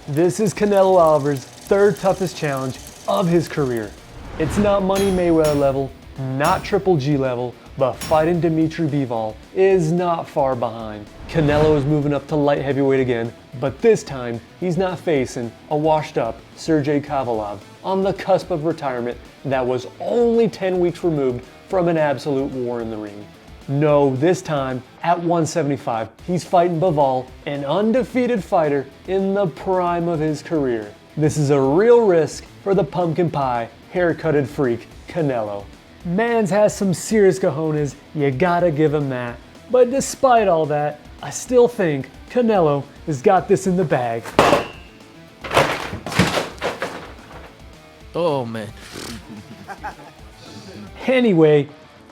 This is Canelo Alvarez's third toughest challenge of his career. It's not Money Mayweather level, not Triple G level, but fighting Dmitry Bivol is not far behind. Canelo is moving up to light heavyweight again, but this time he's not facing a washed up Sergey Kovalev on the cusp of retirement that was only 10 weeks removed from an absolute war in the ring. No, this time at 175, he's fighting Bivol, an undefeated fighter in the prime of his career. This is a real risk for the pumpkin pie, haircutted freak, Canelo. Mans has some serious cojones, you gotta give him that. But despite all that, I still think Canelo has got this in the bag. Oh man. Anyway,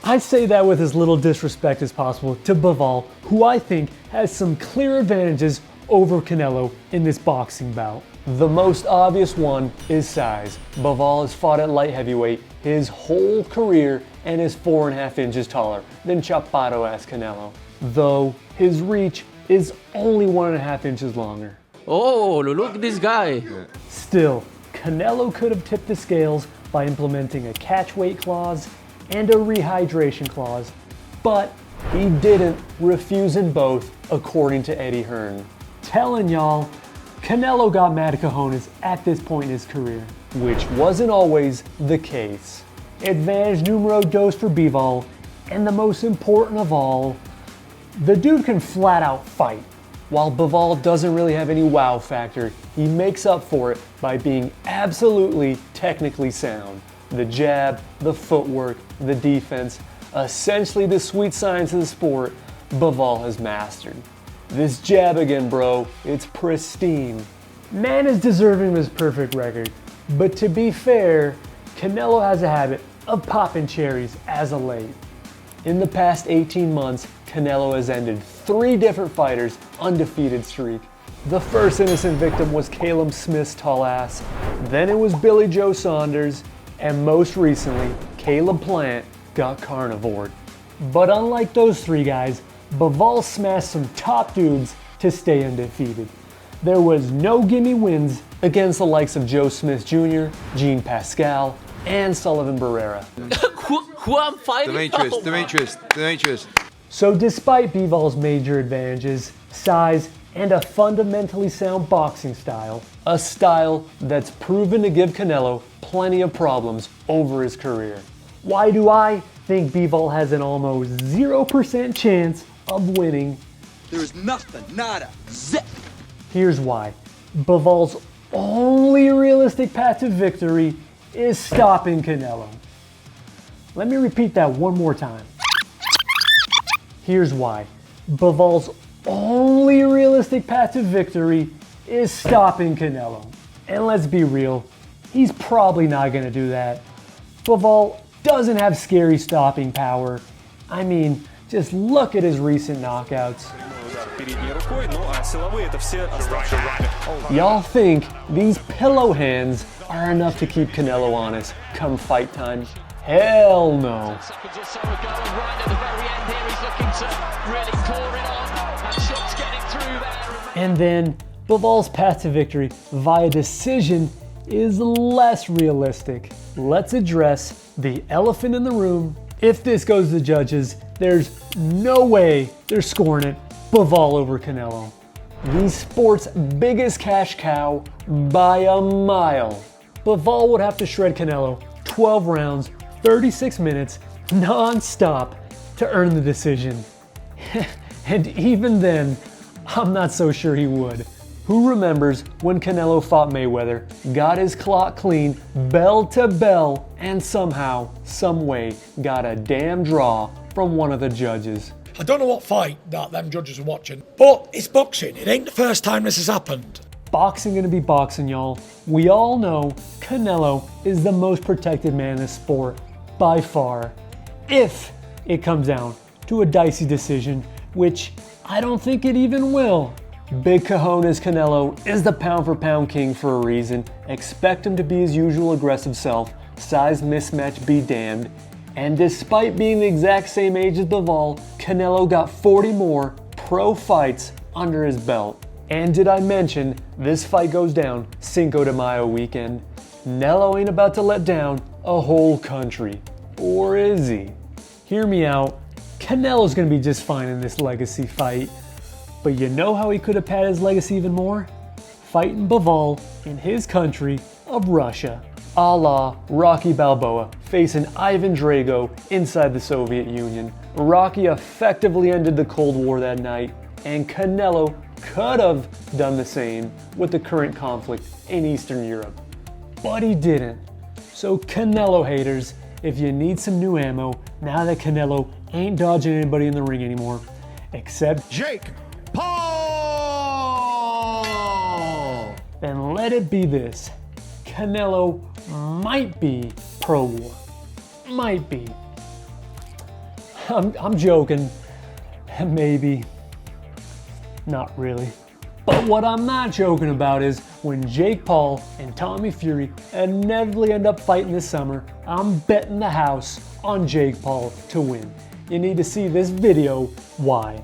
I say that with as little disrespect as possible to Bivol, who I think has some clear advantages over Canelo in this boxing bout. The most obvious one is size. Bivol has fought at light heavyweight his whole career and is 4.5 inches taller than Chaparro-ass Canelo, though his reach is only 1.5 inches longer. Oh, look at this guy. Still, Canelo could have tipped the scales by implementing a catch weight clause and a rehydration clause, but he didn't, refusing both, according to Eddie Hearn. Telling y'all, Canelo got mad cojones at this point in his career, which wasn't always the case. Advantage numero dos for Bivol, and the most important of all, the dude can flat out fight. While Bivol doesn't really have any wow factor, he makes up for it by being absolutely technically sound. The jab, the footwork, the defense, essentially the sweet science of the sport, Bivol has mastered. This jab again, bro, it's pristine. Man is deserving of his perfect record, but to be fair, Canelo has a habit of popping cherries as of late. In the past 18 months, Canelo has ended 3 different fighters' undefeated streak. The first innocent victim was Caleb Smith's tall ass, then it was Billy Joe Saunders, and most recently, Caleb Plant got carnivored. But unlike those 3 guys, Bivol smashed some top dudes to stay undefeated. There was no gimme wins against the likes of Joe Smith Jr., Jean Pascal, and Sullivan Barrera. Who I'm fighting? Demetrius. So despite Bivol's major advantages, size, and a fundamentally sound boxing style, a style that's proven to give Canelo plenty of problems over his career. Why do I think Bivol has an almost 0% chance of winning? There is nothing, nada, zip. Here's why. Bivol's only realistic path to victory is stopping Canelo. Let me repeat that one more time. Here's why. Bivol's only realistic path to victory is stopping Canelo. And let's be real, he's probably not going to do that. Bivol doesn't have scary stopping power. I mean, just look at his recent knockouts. Y'all think these pillow hands are enough to keep Canelo honest come fight time? Hell no. And then Bivol's path to victory via decision is less realistic. Let's address the elephant in the room. If this goes to the judges, there's no way they're scoring it Bivol over Canelo. The sport's biggest cash cow by a mile. Bivol would have to shred Canelo 12 rounds, 36 minutes, non-stop to earn the decision. And even then, I'm not so sure he would. Who remembers when Canelo fought Mayweather, got his clock clean, bell to bell, and somehow, some way, got a damn draw from one of the judges? I don't know what fight that them judges are watching, but it's boxing. It ain't the first time this has happened. Boxing gonna be boxing, y'all. We all know Canelo is the most protected man in the sport, by far. If it comes down to a dicey decision, which I don't think it even will. Big cojones Canelo is the pound for pound king for a reason. Expect him to be his usual aggressive self, size mismatch be damned. And despite being the exact same age as Bivol, Canelo got 40 more pro fights under his belt. And did I mention this fight goes down Cinco de Mayo weekend? Canelo ain't about to let down a whole country. Or is he? Hear me out. Canelo's gonna be just fine in this legacy fight. But you know how he could have padded his legacy even more? Fighting Bivol in his country of Russia, a la Rocky Balboa facing Ivan Drago inside the Soviet Union. Rocky effectively ended the Cold War that night, and Canelo could have done the same with the current conflict in Eastern Europe. But he didn't. So Canelo haters, if you need some new ammo, now that Canelo ain't dodging anybody in the ring anymore, except Jake Paul! then let it be this. Canelo might be pro-war. Might be. I'm joking. Maybe. Not really. But what I'm not joking about is when Jake Paul and Tommy Fury inevitably end up fighting this summer, I'm betting the house on Jake Paul to win. You need to see this video why.